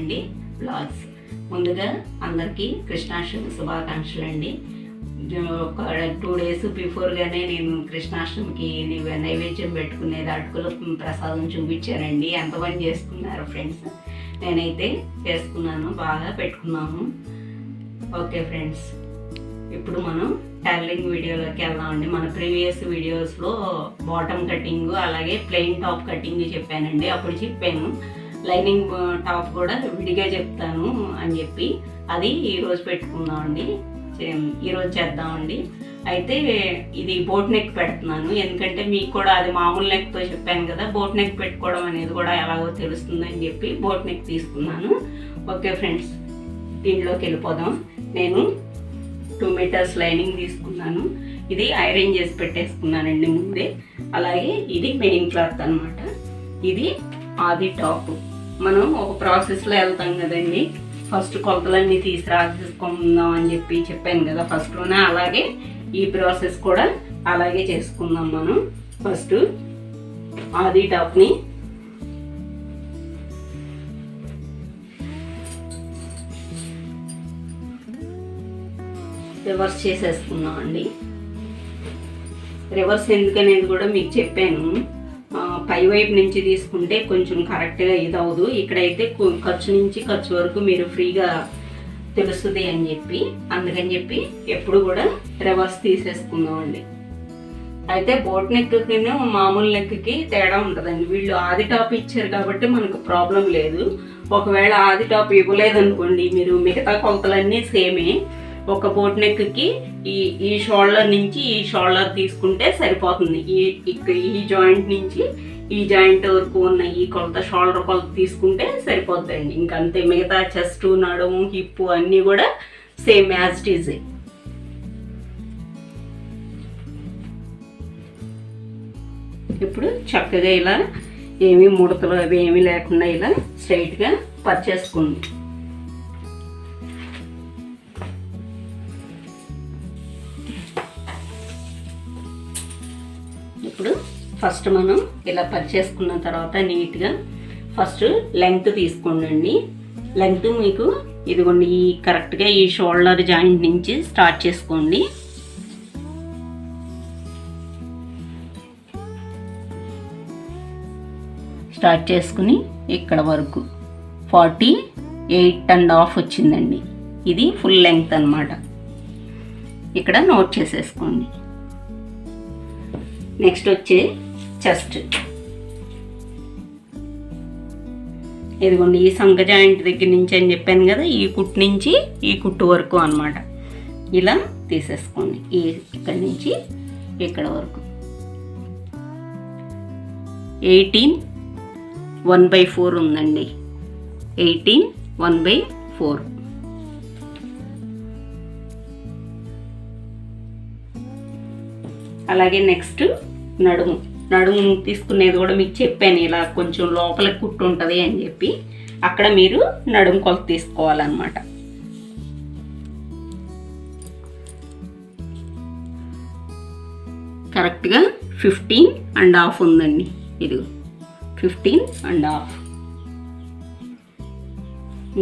అండి బ్లాగ్స్. ముందుగా అందరికీ కృష్ణాష్టమి శుభాకాంక్షలు అండి. ఒక 2 days బిఫోర్గానే నేను కృష్ణాష్టమికి నైవేద్యం పెట్టుకునేది అటుకుల ప్రసాదం చూపించానండి. ఎంతమంది చేసుకున్నారు ఫ్రెండ్స్? నేనైతే చేసుకున్నాను, బాగా పెట్టుకున్నాను. ఓకే ఫ్రెండ్స్, ఇప్పుడు మనం టైలరింగ్ వీడియోలోకి వెళ్దామండి. మన ప్రీవియస్ వీడియోస్లో బాటమ్ కటింగ్ అలాగే ప్లెయిన్ టాప్ కటింగ్ చెప్పానండి. అప్పుడు చెప్పాను లైనింగ్ టాప్ కూడా విడిగా చెప్తాను అని చెప్పి, అది ఈరోజు పెట్టుకుందామండి, ఈరోజు చేద్దామండి. అయితే ఇది బోట్ నెక్ పెడుతున్నాను, ఎందుకంటే మీకు కూడా అది మామూలు నెక్తో చెప్పాను కదా, బోట్ నెక్ పెట్టుకోవడం అనేది కూడా ఎలాగో తెలుస్తుందని చెప్పి బోట్ నెక్ తీసుకున్నాను. ఓకే ఫ్రెండ్స్, దీంట్లోకి వెళ్ళిపోదాం. నేను 2 meters లైనింగ్ తీసుకున్నాను. ఇది ఐరన్ చేసి పెట్టేసుకున్నానండి ముందే. అలాగే ఇది మెయిన్ క్లాత్ అనమాట. ఇది ఆది టాప్. మనం ఒక ప్రాసెస్లో వెళ్తాం కదండి, ఫస్ట్ కొలతలన్నీ తీసి రాసేసుకుందాం అని చెప్పి చెప్పాను కదా ఫస్ట్లోనే. అలాగే ఈ ప్రాసెస్ కూడా అలాగే చేసుకుందాం. మనం ఫస్ట్ ఆది టాప్ని రివర్స్ చేసేసుకున్నాం అండి. రివర్స్ ఎందుకనేది కూడా మీకు చెప్పాను. పై వైపు నుంచి తీసుకుంటే కొంచెం కరెక్ట్గా ఇది అవ్వదు, ఇక్కడైతే ఖర్చు నుంచి ఖర్చు వరకు మీరు ఫ్రీగా తెలుస్తుంది అని చెప్పి, అందుకని చెప్పి ఎప్పుడు కూడా రివర్స్ తీసేసుకుందాం అండి. అయితే బోట్ నెక్కి మామూలు నెక్కి తేడా ఉంటుందండి. వీళ్ళు ఆది టాప్ ఇచ్చారు కాబట్టి మనకు ప్రాబ్లం లేదు. ఒకవేళ ఆది టాప్ ఇవ్వలేదనుకోండి, మీరు మిగతా కొలతలన్నీ సేమే. ఒక బోట్ నెక్కి ఈ షోల్డర్ నుంచి ఈ షోల్డర్ తీసుకుంటే సరిపోతుంది. ఈ జాయింట్ నుంచి ఈ జాయింట్ వరకు ఉన్న ఈ కొలత షోల్డర్ కొలత తీసుకుంటే సరిపోతుందండి. ఇంకంతే. మిగతా చెస్ట్, నడుము, హిప్ అన్నీ కూడా సేమ్ యాజ్ ఇట్ ఈజ్. ఇప్పుడు చక్కగా ఇలా ఏమీ ముడతలు అవి ఏమీ లేకుండా ఇలా స్ట్రైట్గా పర్చేసుకోండి. ఇప్పుడు ఫస్ట్ మనం ఇలా పర్చేసుకున్న తర్వాత నీట్గా ఫస్ట్ లెంగ్త్ తీసుకోండి. లెంగ్త్ మీకు ఇదిగోండి ఈ కరెక్ట్గా ఈ షోల్డర్ జాయింట్ నుంచి స్టార్ట్ చేసుకోండి. స్టార్ట్ చేసుకుని ఇక్కడ వరకు 48.5 వచ్చిందండి. ఇది ఫుల్ లెంగ్త్ అన్నమాట. ఇక్కడ నోట్ చేసేసుకోండి. నెక్స్ట్ వచ్చే చెస్ట్. ఇదిగోండి ఈ సంఖ జాయింట్ దగ్గర నుంచి అని చెప్పాను కదా, ఈ కుట్టు నుంచి ఈ కుట్టు వరకు అన్నమాట. ఇలా తీసేసుకోండి. ఇక్కడి నుంచి ఇక్కడ వరకు 18 ఉందండి. 18 1/4. అలాగే నెక్స్ట్ నడుము తీసుకునేది కూడా మీకు చెప్పాను, ఇలా కొంచెం లోపల కుట్టు ఉంటుంది అని చెప్పి, అక్కడ మీరు నడుము కొలత తీసుకోవాలన్నమాట. కరెక్ట్గా 15.5 ఉందండి. ఇది 15.5.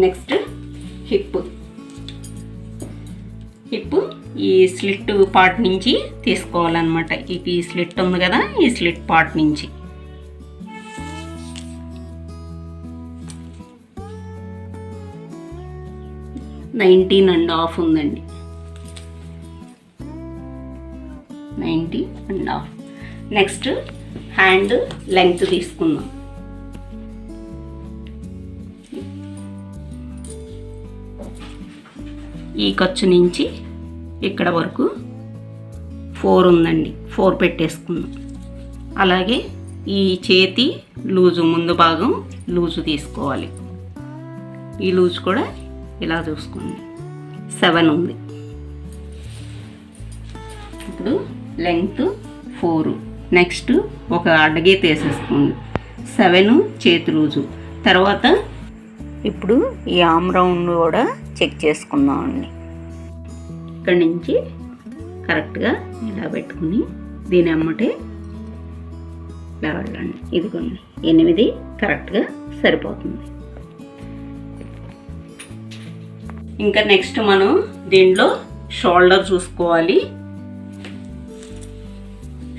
నెక్స్ట్ హిప్ ఈ స్లిట్ పార్ట్ నుంచి తీసుకోవాలన్నమాట. ఈ స్లిట్ ఉంది కదా, ఈ స్లిట్ పార్ట్ నుంచి 19.5 ఉందండి. 19.5. నెక్స్ట్ హ్యాండ్ లెంగ్త్ తీసుకుందాం. ఈ ఖర్చు నుంచి ఇక్కడ వరకు 4 ఉందండి. 4 పెట్టేసుకుందాం. అలాగే ఈ చేతి లూజు, ముందు భాగం లూజు తీసుకోవాలి. ఈ లూజు కూడా ఇలా చూసుకోండి. 7 ఉంది. ఇప్పుడు లెంగ్త్ 4. నెక్స్ట్ ఒక అడ్డగీత వేసేసుకోండి. 7 చేతి లూజు. తర్వాత ఇప్పుడు ఈ ఆమ్ రౌండ్ కూడా చెక్ చేసుకుందామండి. ఇక్కడి నుంచి కరెక్ట్గా ఇలా పెట్టుకుని దీని అమ్మటే ఇలా వెళ్ళండి. ఇదిగోండి 8 కరెక్ట్గా సరిపోతుంది. ఇంకా నెక్స్ట్ మనం దీనిలో షోల్డర్ చూసుకోవాలి.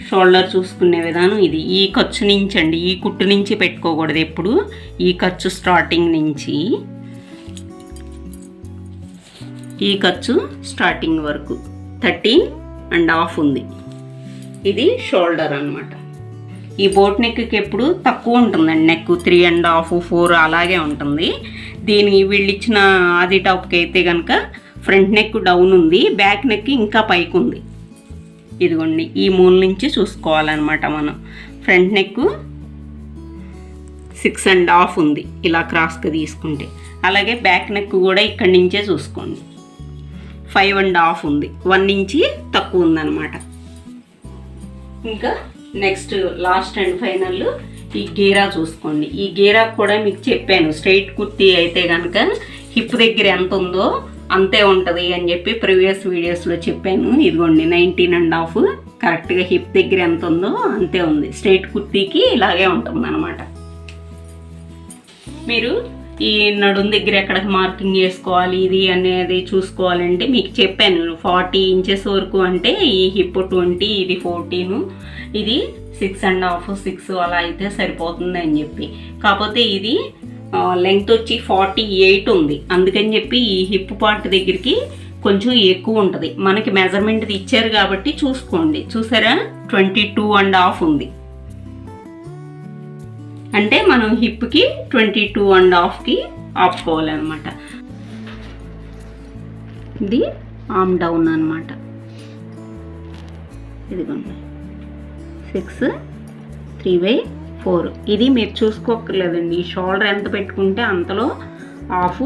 షోల్డర్ చూసుకునే విధానం ఇది. ఈ ఖర్చు నుంచి అండి, ఈ కుట్టు నుంచి పెట్టుకోకూడదు ఎప్పుడు. ఈ ఖర్చు స్టార్టింగ్ నుంచి ఈ ఖర్చు స్టార్టింగ్ వరకు 13.5 ఉంది. ఇది షోల్డర్ అన్నమాట. ఈ బోట్ నెక్కి ఎప్పుడు తక్కువ ఉంటుందండి, నెక్ 3.5, 4 అలాగే ఉంటుంది. దీనికి వీళ్ళు ఇచ్చిన ఆది టాప్కి అయితే కనుక ఫ్రంట్ నెక్ డౌన్ ఉంది, బ్యాక్ నెక్ ఇంకా పైకి ఉంది. ఇదిగోండి ఈ మూల నుంచి చూసుకోవాలన్నమాట మనం. ఫ్రంట్ నెక్ 6.5 ఉంది ఇలా క్రాస్గా తీసుకుంటే. అలాగే బ్యాక్ నెక్ కూడా ఇక్కడి నుంచే చూసుకోండి 5.5 ఉంది, 1 ఇంచి తక్కువ ఉందన్నమాట. ఇంకా నెక్స్ట్ లాస్ట్ అండ్ ఫైనల్ ఈ గేరా చూసుకోండి. ఈ గేరా కూడా మీకు చెప్పాను, స్ట్రైట్ కుర్తీ అయితే కనుక హిప్ దగ్గర ఎంత ఉందో అంతే ఉంటుంది అని చెప్పి ప్రీవియస్ వీడియోస్లో చెప్పాను. ఇదిగోండి 19.5 కరెక్ట్గా హిప్ దగ్గర ఎంత ఉందో అంతే ఉంది. స్ట్రైట్ కుర్తీకి ఇలాగే ఉంటుంది అన్నమాట. మీరు ఈ నడుం దగ్గర ఎక్కడికి మార్కింగ్ చేసుకోవాలి ఇది అనేది చూసుకోవాలంటే మీకు చెప్పాను 40 ఇంచెస్ వరకు అంటే ఈ హిప్ 20, ఇది 14, ఇది 6.5, 6 అలా అయితే సరిపోతుంది అని చెప్పి. కాకపోతే ఇది లెంగ్త్ వచ్చి 48 ఉంది, అందుకని చెప్పి ఈ హిప్ పార్ట్ దగ్గరికి కొంచెం ఎక్కువ ఉంటుంది. మనకి మెజర్మెంట్ ఇచ్చారు కాబట్టి చూసుకోండి. చూసారా 22.5 ఉంది, అంటే మనం హిప్కి 22.5కి ఆపుకోవాలన్నమాట. ఇది ఆర్మ్ డౌన్ అన్నమాట. ఇదిగోండి 6, 3/4. ఇది మీరు చూసుకోక్కర్లేదండి, ఈ షోల్డర్ ఎంత పెట్టుకుంటే అంతలో half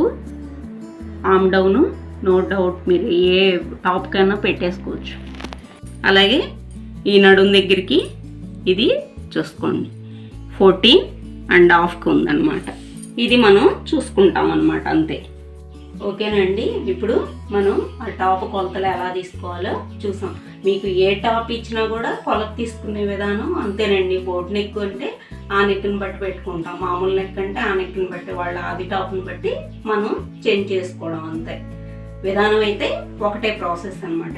arm down no doubt మీరు ఏ టాప్కైనా పెట్టేసుకోవచ్చు. అలాగే ఈ నడుం దగ్గరికి ఇది చూసుకోండి 14.5కి ఉందన్నమాట. ఇది మనం చూసుకుంటాం అన్నమాట, అంతే. ఓకేనండి, ఇప్పుడు మనం ఆ టాప్ కొలతలు ఎలా తీసుకోవాలో చూసాం. మీకు ఏ టాప్ ఇచ్చినా కూడా కొలత తీసుకునే విధానం అంతేనండి. బోట్ నెక్ అంటే ఆ నెక్ని బట్టి పెట్టుకుంటాం, మామూలు నెక్ అంటే ఆ నెక్ని బట్టి, వాళ్ళ ఆది టాప్ని బట్టి మనం చేంజ్ చేసుకోవడం అంతే. విధానం అయితే ఒకటే ప్రాసెస్ అన్నమాట.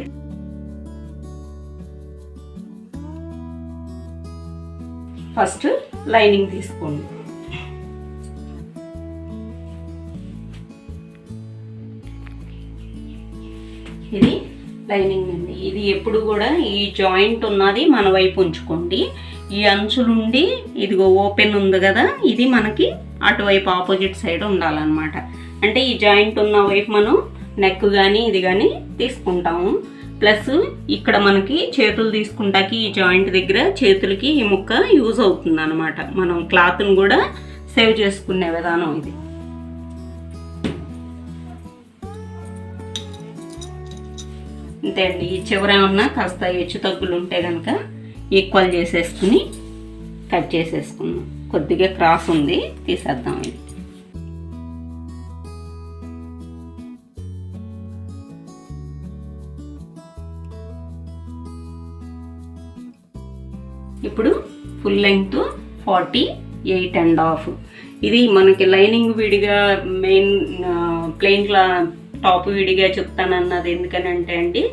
ఫస్ట్ లైనింగ్ తీసుకోండి. ఇది లైనింగ్ అండి. ఇది ఎప్పుడు కూడా ఈ జాయింట్ ఉన్నది మన వైపు ఉంచుకోండి. ఈ అంచులుండి ఇదిగో ఓపెన్ ఉంది కదా, ఇది మనకి అటువైపు ఆపోజిట్ సైడ్ ఉండాలన్నమాట. అంటే ఈ జాయింట్ ఉన్న వైపు మనం నెక్ కానీ ఇది కానీ తీసుకుంటాము. ప్లస్ ఇక్కడ మనకి చేతులు తీసుకుంటాకి ఈ జాయింట్ దగ్గర చేతులకి ఈ ముక్క యూజ్ అవుతుంది అన్నమాట. మనం క్లాత్ని కూడా సేవ్ చేసుకునే విధానం ఇది. అంతే అండి. ఈ చివర ఏమన్నా కాస్త హెచ్చు తగ్గులు ఉంటే కనుక ఈక్వల్ చేసేసుకుని కట్ చేసేసుకున్నాం. కొద్దిగా క్రాస్ ఉంది, తీసేద్దాం. ఇది ఇప్పుడు ఫుల్ లెంగ్త్ 48.5. ఇది మనకి లైనింగ్ విడిగా మెయిన్ ప్లెయిన్ టాప్ విడిగా చెప్తానన్నది ఎందుకనంటే అండి,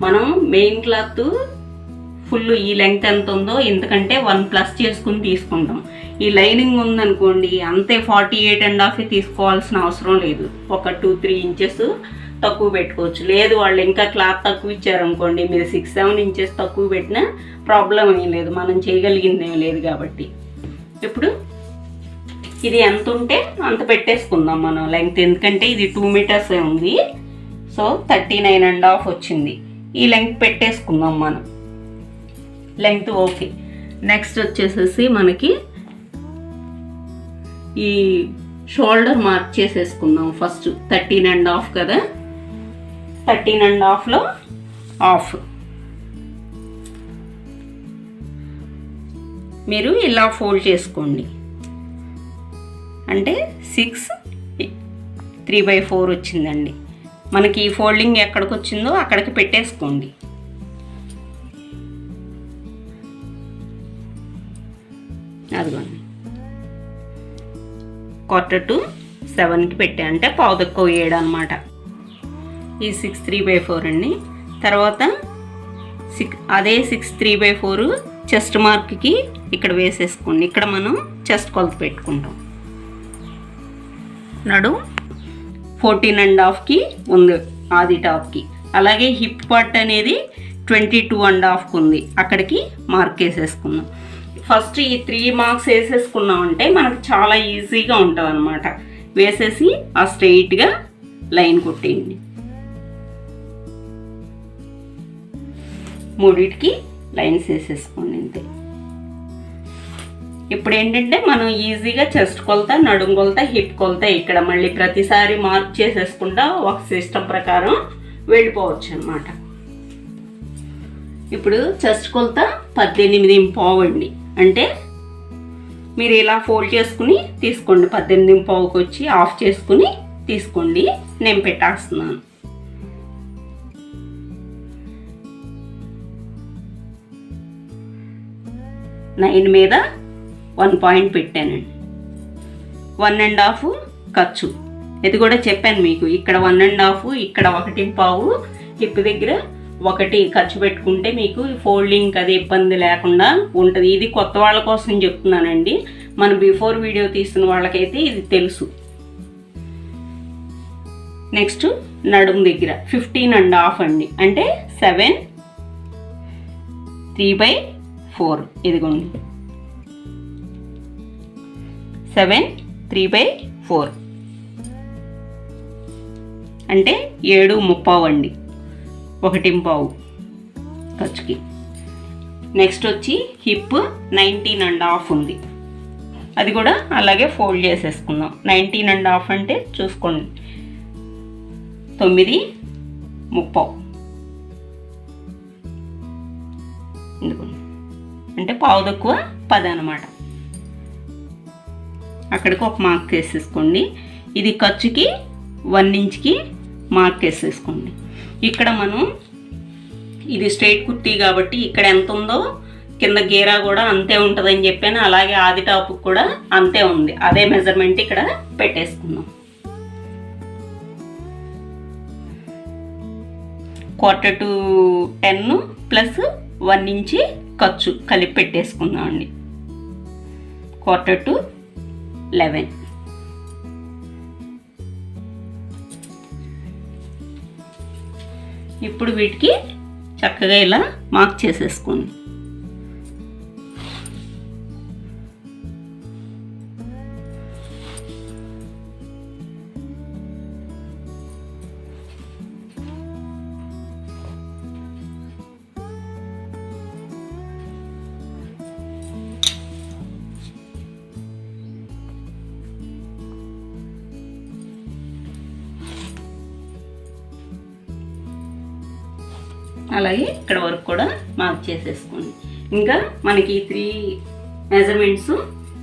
మనం మెయిన్ క్లాత్ ఫుల్ ఈ లెంగ్త్ ఎంత ఉందో ఎందుకంటే 1+ చేసుకుని తీసుకుంటాం. ఈ లైనింగ్ ఉందనుకోండి అంతే 48.5 తీసుకోవాల్సిన అవసరం లేదు. ఒక 2-3 ఇంచెస్ తక్కువ పెట్టుకోవచ్చు. లేదు వాళ్ళు ఇంకా క్లాత్ తక్కువ ఇచ్చారనుకోండి, మీరు 6-7 ఇంచెస్ తక్కువ పెట్టినా ప్రాబ్లం ఏం లేదు, మనం చేయగలిగింది ఏం లేదు కాబట్టి. ఇప్పుడు ఇది ఎంత ఉంటే అంత పెట్టేసుకుందాం మనం లెంగ్త్, ఎందుకంటే ఇది 2 మీటర్స్ ఉంది. సో 39.5 వచ్చింది. ఈ లెంగ్త్ పెట్టేసుకుందాం మనం. Length okay. నెక్స్ట్ వచ్చేసేసి మనకి ఈ షోల్డర్ మార్క్ చేసేసుకుందాం. ఫస్ట్ 13.5 కదా, 13.5లో హాఫ్ మీరు ఇలా ఫోల్డ్ చేసుకోండి. అంటే 6 3/4 వచ్చిందండి. మనకి ఈ ఫోల్డింగ్ ఎక్కడికి వచ్చిందో అక్కడికి పెట్టేసుకోండి. అదిగోండి 6:45 పెట్టా, అంటే 6:15 అనమాట. ఈ 6 3/4 అండి. తర్వాత అదే 6 3/4 చెస్ట్ మార్క్కి ఇక్కడ వేసేసుకోండి. ఇక్కడ మనం చెస్ట్ కొలత పెట్టుకుంటాం. నడు 14.5కి ఉంది ఆది టాప్కి. అలాగే హిప్ పార్ట్ అనేది 22.5కి ఉంది, అక్కడికి మార్క్ వేసేసుకుందాం. ఫస్ట్ ఈ 3 మార్క్స్ వేసేసుకున్నామంటే మనకు చాలా ఈజీగా ఉంటుంది అనమాట. వేసేసి ఆ స్ట్రెయిట్గా లైన్ కొట్టేయండి. మూడిటికి లైన్స్ వేసేసుకోండి అంతే. ఇప్పుడు ఏంటంటే మనం ఈజీగా చెస్ట్ కొలత, నడుము కొలత, హిప్ కొలత ఇక్కడ మళ్ళీ ప్రతిసారి మార్క్ చేసేసుకుంటా ఒక సిస్టమ్ ప్రకారం వెళ్ళిపోవచ్చు అనమాట. ఇప్పుడు చెస్ట్ కొలత 18.5 అండి. అంటే మీరు ఇలా ఫోల్డ్ చేసుకుని తీసుకోండి. 18.5కి వచ్చి ఆఫ్ చేసుకుని తీసుకోండి. నేను పెట్టేస్తున్నాను. 9 మీద 1 పాయింట్ పెట్టానండి. 1.5 ఖర్చు, ఇది కూడా చెప్పాను మీకు. ఇక్కడ 1.5, ఇక్కడ 1.5, హిప్ దగ్గర 1 ఖర్చు పెట్టుకుంటే మీకు ఫోల్డింగ్ అది ఇబ్బంది లేకుండా ఉంటుంది. ఇది కొత్త వాళ్ళ కోసం చెప్తున్నానండి. మన బిఫోర్ వీడియో తీస్తున్న వాళ్ళకైతే ఇది తెలుసు. నెక్స్ట్ నడుము దగ్గర 15.5 అండి. అంటే 7 3/4 ఇదిగోండి. 7 3/4 అంటే 7.5 అండి. 1.5 ఖర్చుకి. నెక్స్ట్ వచ్చి హిప్ 19.5 ఉంది. అది కూడా అలాగే ఫోల్డ్ చేసేసుకుందాం. 19.5 అంటే చూసుకోండి 9.30 అంటే పావు తక్కువ 10 అనమాట. అక్కడికి ఒక మార్క్ వేసేసుకోండి. ఇది ఖర్చుకి 1 ఇంచ్కి మార్క్ వేసేసుకోండి. ఇక్కడ మనం ఇది స్ట్రైట్ కుర్తీ కాబట్టి ఇక్కడ ఎంత ఉందో కింద గేరా కూడా అంతే ఉంటుందని చెప్పాను. అలాగే ఆది టాప్కి కూడా అంతే ఉంది. అదే మెజర్మెంట్ ఇక్కడ పెట్టేసుకుందాం. 9:45 ప్లస్ 1 ఇంచి ఖర్చు కలిపి పెట్టేసుకుందాం అండి. 10:45. ఇప్పుడు వీటికి చక్కగా ఇలా మార్క్ చేసేసుకోండి. అలాగే ఇక్కడ వరకు కూడా మార్క్ చేసేసుకోండి. ఇంకా మనకి 3 మెజర్మెంట్స్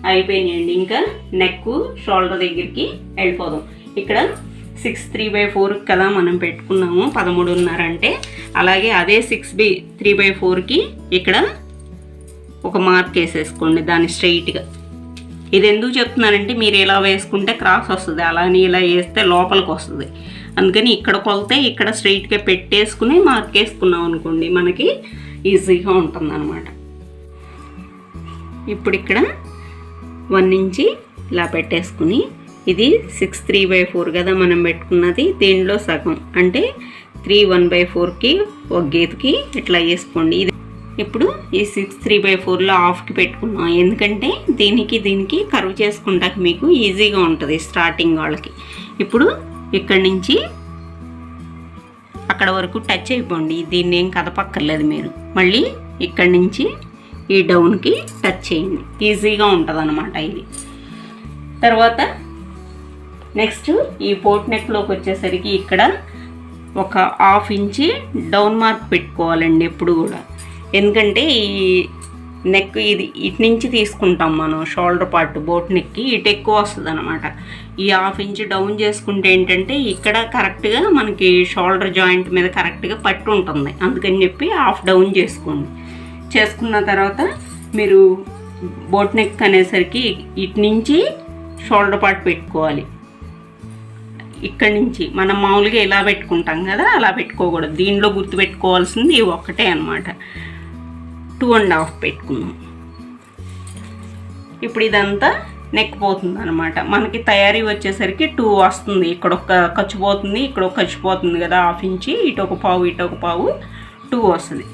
అయిపోయినాయండి. ఇంకా నెక్ షోల్డర్ దగ్గరికి వెళ్ళిపోదాం. ఇక్కడ 6 3/4 కదా మనం పెట్టుకున్నాము 13.5 అంటే. అలాగే అదే 6 3/4కి ఇక్కడ ఒక మార్క్ వేసేసుకోండి దాన్ని స్ట్రైట్గా. ఇది ఎందుకు చెప్తున్నానంటే మీరు ఇలా వేసుకుంటే క్రాస్ వస్తుంది, అలానే ఇలా వేస్తే లోపలికి వస్తుంది. అందుకని ఇక్కడ కొలితే ఇక్కడ స్ట్రైట్గా పెట్టేసుకుని మార్క్ వేసుకున్నాం అనుకోండి మనకి ఈజీగా ఉంటుంది అన్నమాట. ఇప్పుడు ఇక్కడ 1 ఇంచి ఇలా పెట్టేసుకుని ఇది 6 3/4 కదా మనం పెట్టుకున్నది. దీనిలో సగం అంటే 3 1/4కి ఒక గీతకి ఇట్లా వేసుకోండి. ఇది ఇప్పుడు ఈ 6 3/4లో హాఫ్కి పెట్టుకున్నాం. ఎందుకంటే దీనికి కర్వ్ చేసుకుంటాక మీకు ఈజీగా ఉంటుంది స్టార్టింగ్ వాళ్ళకి. ఇప్పుడు ఇక్కడి నుంచి అక్కడ వరకు టచ్ అయిపోండి. దీన్ని ఏం కదపక్కర్లేదు మీరు. మళ్ళీ ఇక్కడి నుంచి ఈ డౌన్కి టచ్ చేయండి. ఈజీగా ఉంటుంది అన్నమాట ఇది. తర్వాత నెక్స్ట్ ఈ బోట్ నెక్లోకి వచ్చేసరికి ఇక్కడ ఒక 1/2 ఇంచి డౌన్ మార్క్ పెట్టుకోవాలండి ఎప్పుడు కూడా. ఎందుకంటే ఈ నెక్ ఇది ఇటు నుంచి తీసుకుంటాం మనం షోల్డర్ పార్ట్ బోట్ నెక్కి ఇటు ఎక్కువ వస్తుంది అనమాట. ఈ 1/2 ఇంచ్ డౌన్ చేసుకుంటే ఏంటంటే ఇక్కడ కరెక్ట్గా మనకి షోల్డర్ జాయింట్ మీద కరెక్ట్గా పట్టు ఉంటుంది. అందుకని చెప్పి 1/2 డౌన్ చేసుకోండి. చేసుకున్న తర్వాత మీరు బోట్ నెక్ అనేసరికి ఇటు నుంచి షోల్డర్ పార్ట్ పెట్టుకోవాలి. ఇక్కడి నుంచి మనం మామూలుగా ఇలా పెట్టుకుంటాం కదా, అలా పెట్టుకోకూడదు. దీనిలో గుర్తుపెట్టుకోవాల్సింది ఒకటే అనమాట. 2.5 పెట్టుకున్నాం. ఇప్పుడు ఇదంతా నెక్ పోతుంది అనమాట. మనకి తయారీ వచ్చేసరికి 2 వస్తుంది. ఇక్కడ ఒక ఖర్చు పోతుంది, ఇక్కడ ఒక ఖర్చు పోతుంది కదా, 1/2 ఇంచి, ఇటు ఒక పావు ఇటు ఒక పావు, 2 వస్తుంది.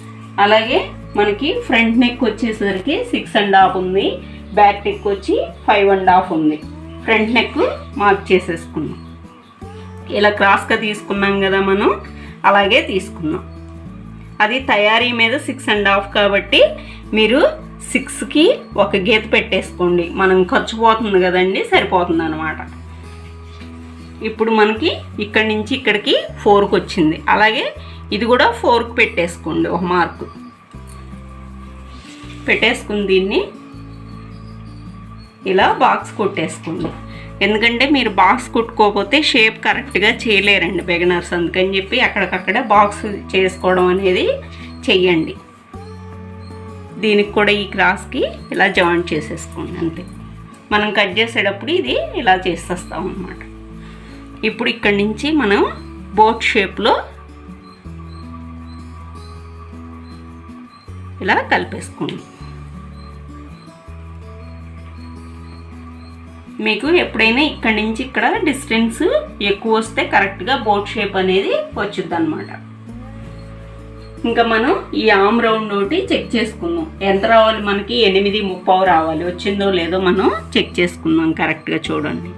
అలాగే మనకి ఫ్రంట్ నెక్ వచ్చేసరికి 6.5 ఉంది, బ్యాక్ నెక్ వచ్చి 5.5 ఉంది. ఫ్రంట్ నెక్ మార్క్ చేసేసుకున్నాం. ఇలా క్రాస్గా తీసుకున్నాం కదా మనం, అలాగే తీసుకున్నాం. అది తయారీ మీద 6.5 కాబట్టి మీరు 6కి ఒక గీత పెట్టేసుకోండి. మనం ఖర్చు పోతుంది కదండి, సరిపోతుంది అనమాట. ఇప్పుడు మనకి ఇక్కడి నుంచి ఇక్కడికి 4కి వచ్చింది. అలాగే ఇది కూడా 4కి పెట్టేసుకోండి, ఒక మార్కు పెట్టేసుకుని దీన్ని ఇలా బాక్స్ కొట్టేసుకోండి. ఎందుకంటే మీరు బాక్స్ కుట్టుకోకపోతే షేప్ కరెక్ట్గా చేయలేరండి బిగినర్స్. అందుకని చెప్పి అక్కడికక్కడ బాక్స్ చేసుకోవడం అనేది చెయ్యండి. దీనికి కూడా ఈ క్రాస్కి ఇలా జాయింట్ చేసేసుకోండి అంతే. మనం కట్ చేసేటప్పుడు ఇది ఇలా చేసేస్తాం అన్నమాట. ఇప్పుడు ఇక్కడి నుంచి మనం బోట్ షేప్లో ఇలా కలిపేసుకోండి. మీకు ఎప్పుడైనా ఇక్కడి నుంచి ఇక్కడ డిస్టెన్స్ ఎక్కువ వస్తే కరెక్ట్గా బోట్ షేప్ అనేది వచ్చుద్ది అనమాట. ఇంకా మనం ఈ ఆమ్ రౌండ్ ఒకటి చెక్ చేసుకుందాం. ఎంత రావాలి మనకి? 8.30 రావాలి. వచ్చిందో లేదో మనం చెక్ చేసుకుందాం కరెక్ట్గా. చూడండి,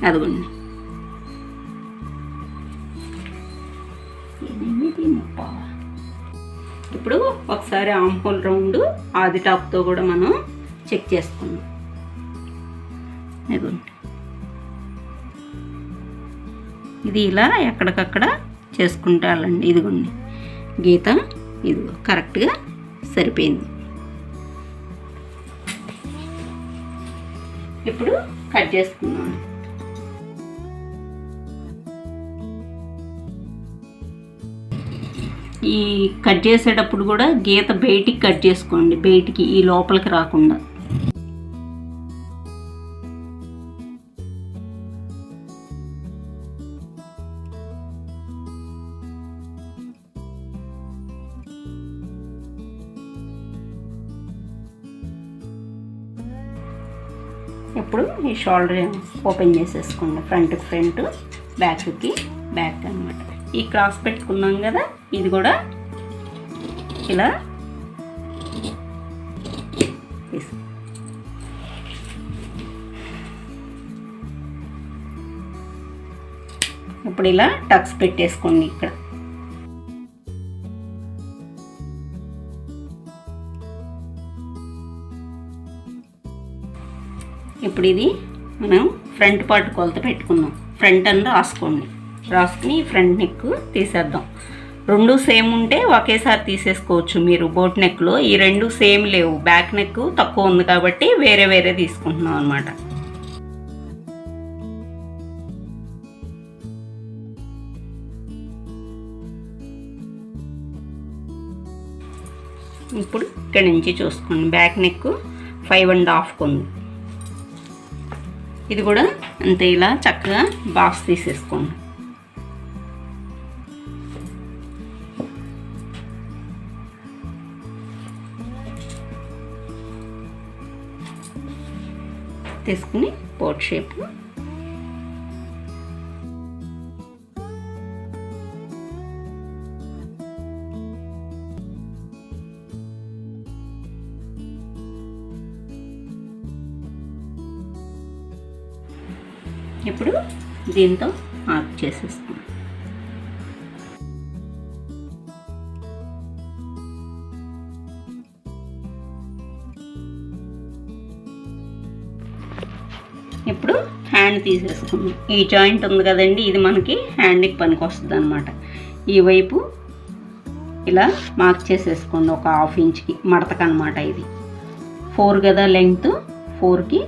అదిగోండి 8.30. ఇప్పుడు ఒకసారి ఆమ్ హోల్ రౌండ్ ఆది టాప్తో కూడా మనం చెక్ చేసుకుందాం. ఇదిగోండి, ఇది ఇలా ఎక్కడికక్కడ చేసుకుంటే వెళ్ళండి. ఇదిగోండి గీత, ఇదిగో కరెక్ట్గా సరిపోయింది. ఇప్పుడు కట్ చేసుకుందాం. ఈ కట్ చేసేటప్పుడు కూడా గీత బయటికి కట్ చేసుకోండి, బయటికి, ఈ లోపలికి రాకుండా. ఇప్పుడు ఈ షోల్డర్ ఓపెన్ చేసేసుకోండి. ఫ్రంట్కి ఫ్రంట్, బ్యాక్కి బ్యాక్ అన్నమాట. ఈ క్రాస్ పెట్టుకున్నాం కదా, ఇది కూడా ఇలా ఇప్పుడు ఇలా టక్స్ పెట్టేసుకోండి ఇక్కడ. ఇప్పుడు ఇది మనం ఫ్రంట్ పార్ట్ కొలత పెట్టుకున్నాం. ఫ్రంట్ అని రాసుకోండి. రాసుకుని ఫ్రంట్ నెక్ తీసేద్దాం. 2 సేమ్ ఉంటే ఒకేసారి తీసేసుకోవచ్చు మీరు బోట్ నెక్లో. ఈ 2 సేమ్ లేవు, బ్యాక్ నెక్ తక్కువ ఉంది కాబట్టి వేరే వేరే తీసుకుంటున్నాం అనమాట. ఇప్పుడు ఇక్కడి నుంచి చూసుకోండి, బ్యాక్ నెక్ 5.5 ఉంది. ఇది కూడా అంతే, ఇలా చక్కగా బాక్స్ తీసేసుకోండి. తీసుకుని బోట్ షేప్ ఇప్పుడు దీంతో మార్క్ చేసేస్తాం. ఇప్పుడు హ్యాండ్ తీసేసుకుందాం. ఈ జాయింట్ ఉంది కదండి, ఇది మనకి హ్యాండ్కి పనికి వస్తుంది అనమాట. ఈ వైపు ఇలా మార్క్ చేసేసుకోండి, ఒక 1/2 ఇంచ్కి మడతకు అనమాట. ఇది 4 కదా లెంగ్త్, 4కి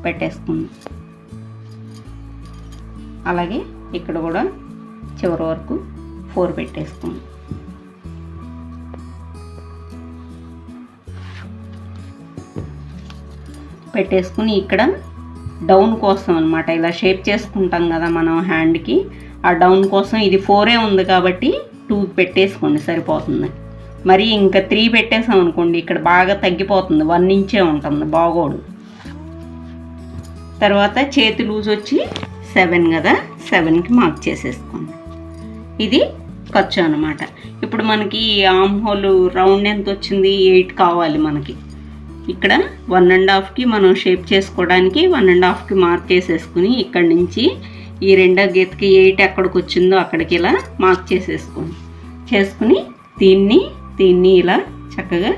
పెట్టేసుకుందాం. అలాగే ఇక్కడ కూడా చివరి వరకు 4 పెట్టేసుకోండి. పెట్టేసుకుని ఇక్కడ డౌన్ కోసం అనమాట ఇలా షేప్ చేసుకుంటాం కదా మనం హ్యాండ్కి, ఆ డౌన్ కోసం ఇది 4 ఉంది కాబట్టి 2 పెట్టేసుకోండి సరిపోతుంది. మరి ఇంకా 3 పెట్టేసాం అనుకోండి ఇక్కడ బాగా తగ్గిపోతుంది, 1 ఇంచే ఉంటుంది, బాగోడు. తర్వాత చేతి లూజ్ వచ్చి 7 కదా, 7కి మార్క్ చేసేసుకోండి. ఇది ఖర్చు అనమాట. ఇప్పుడు మనకి ఆర్మ్ హోల్ రౌండ్ ఎంత వచ్చింది, 8 కావాలి మనకి. ఇక్కడ 1.5కి మనం షేప్ చేసుకోవడానికి 1.5కి మార్క్ చేసేసుకుని ఇక్కడ నుంచి ఈ రెండో గీతకి 8 ఎక్కడికి వచ్చిందో అక్కడికి ఇలా మార్క్ చేసుకుని దీన్ని ఇలా చక్కగా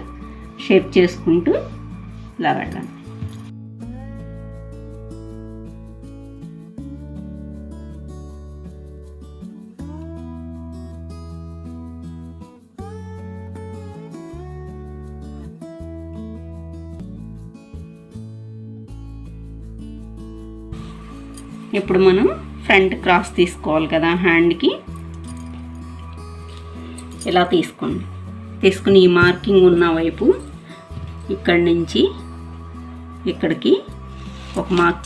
షేప్ చేసుకుంటూ ఇలా వెళ్ళండి. ఇప్పుడు మనం ఫ్రంట్ క్రాస్ తీసుకోవాలి కదా హ్యాండ్కి, ఇలా తీసుకుని ఈ మార్కింగ్ ఉన్న వైపు ఇక్కడి నుంచి ఇక్కడికి ఒక మార్క్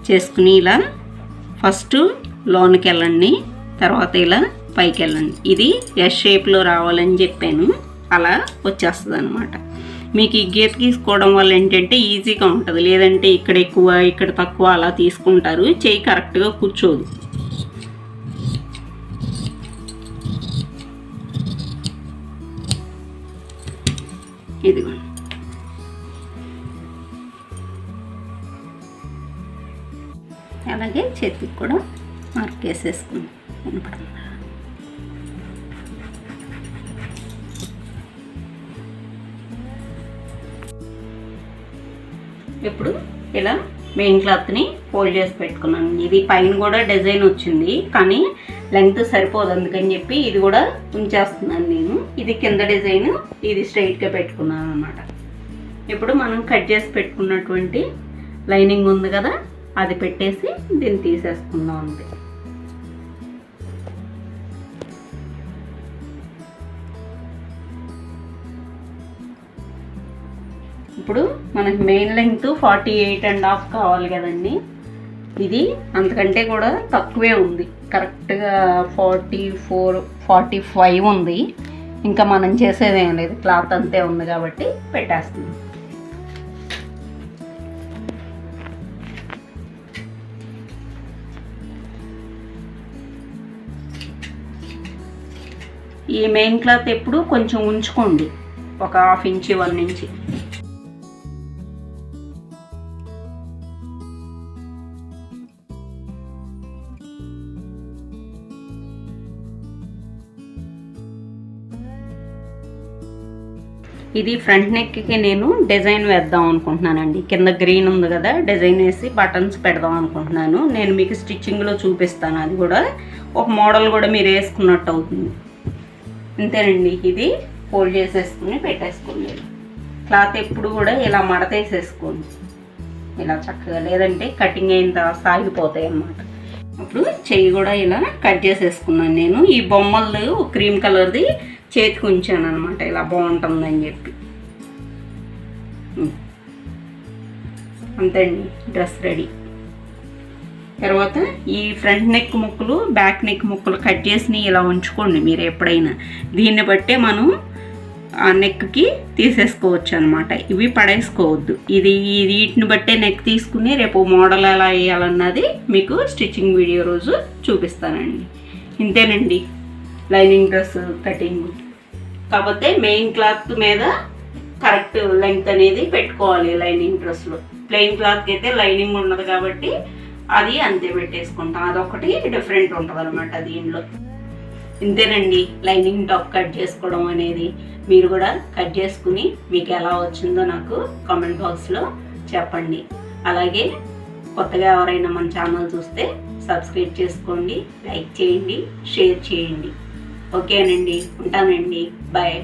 చేసుకుని ఇలా ఫస్ట్ లోనికి వెళ్ళండి, తర్వాత ఇలా పైకి వెళ్ళండి. ఇది ఎస్ షేప్లో రావాలని చెప్పాను, అలా వచ్చేస్తుంది అనమాట. మీకు ఈ గీత గీసుకోవడం వల్ల ఏంటంటే ఈజీగా ఉంటుంది, లేదంటే ఇక్కడ ఎక్కువ ఇక్కడ తక్కువ అలా తీసుకుంటారు, చెయ్యి కరెక్ట్గా కూర్చోదు. ఇదిగోండి, అలాగే చేతికి కూడా మార్క్ వేసేసుకుని కనపడుతుంది. ఇప్పుడు ఇలా మెయిన్ క్లాత్ని ఫోల్డ్ చేసి పెట్టుకున్నాను. ఇది పైన కూడా డిజైన్ వచ్చింది కానీ లెంగ్త్ సరిపోదు, అందుకని చెప్పి ఇది కూడా ఉంచేస్తున్నాను నేను. ఇది కింద డిజైన్, ఇది స్ట్రైట్గా పెట్టుకున్నాను అనమాట. ఇప్పుడు మనం కట్ చేసి పెట్టుకున్నటువంటి లైనింగ్ ఉంది కదా, అది పెట్టేసి దీన్ని తీసేసుకుందాం అంతే. ఇప్పుడు మనకి మెయిన్ లెంగ్త్ 48.5 కావాలి కదండి, ఇది అంతకంటే కూడా తక్కువే ఉంది, కరెక్ట్గా 44-45 ఉంది. ఇంకా మనం చేసేదేం లేదు, క్లాత్ అంతే ఉంది కాబట్టి పెట్టేస్తున్నాం. ఈ మెయిన్ క్లాత్ ఎప్పుడు కొంచెం ఉంచుకోండి, ఒక 1/2 ఇంచ్ 1 ఇంచ్. ఇది ఫ్రంట్ నెక్కి నేను డిజైన్ వేద్దాం అనుకుంటున్నానండి. కింద గ్రీన్ ఉంది కదా, డిజైన్ వేసి బటన్స్ పెడదాం అనుకుంటున్నాను. నేను మీకు స్టిచ్చింగ్లో చూపిస్తాను, అది కూడా ఒక మోడల్ కూడా మీరు వేసుకున్నట్టు అవుతుంది. అంతేనండి, ఇది ఫోల్డ్ చేసేసుకుని పెట్టేసుకోండి. క్లాత్ ఎప్పుడు కూడా ఇలా మడతేసేసుకోండి ఇలా చక్కగా, లేదంటే కటింగ్ అయిన తర్వాత సాగిపోతాయి అన్నమాట. ఇప్పుడు చెయ్యి కూడా ఇలా కట్ చేసేసుకున్నాను నేను. ఈ బొమ్మలు క్రీమ్ కలర్ది చేతికి ఉంచాను అనమాట, ఇలా బాగుంటుందని చెప్పి. అంతే అండి, డ్రెస్ రెడీ. తర్వాత ఈ ఫ్రంట్ నెక్ ముక్కలు బ్యాక్ నెక్ ముక్కలు కట్ చేసి ఇలా ఉంచుకోండి మీరు ఎప్పుడైనా. దీన్ని బట్టే మనం ఆ నెక్కి తీసేసుకోవచ్చు అనమాట, ఇవి పడేసుకోవద్దు. వీటిని బట్టే నెక్ తీసుకుని రేపు మోడల్ ఎలా వేయాలన్నది మీకు స్టిచ్చింగ్ వీడియో రోజు చూపిస్తానండి. ఇంతేనండి లైనింగ్ డ్రెస్ కటింగ్. కాకపోతే మెయిన్ క్లాత్ మీద కరెక్ట్ లెంగ్త్ అనేది పెట్టుకోవాలి లైనింగ్ డ్రెస్లో. ప్లెయిన్ క్లాత్కి అయితే లైనింగ్ ఉన్నది కాబట్టి అది అంతే పెట్టేసుకుంటాం, అదొకటి డిఫరెంట్ ఉంటుంది అనమాట దీనిలో. ఇంతేనండి లైనింగ్ టాప్ కట్ చేసుకోవడం అనేది. మీరు కూడా కట్ చేసుకుని మీకు ఎలా వచ్చిందో నాకు కామెంట్ బాక్స్లో చెప్పండి. అలాగే కొత్తగా ఎవరైనా మన ఛానల్ చూస్తే సబ్స్క్రైబ్ చేసుకోండి, లైక్ చేయండి, షేర్ చేయండి. ఓకేనండి, ఉంటానండి, బాయ్.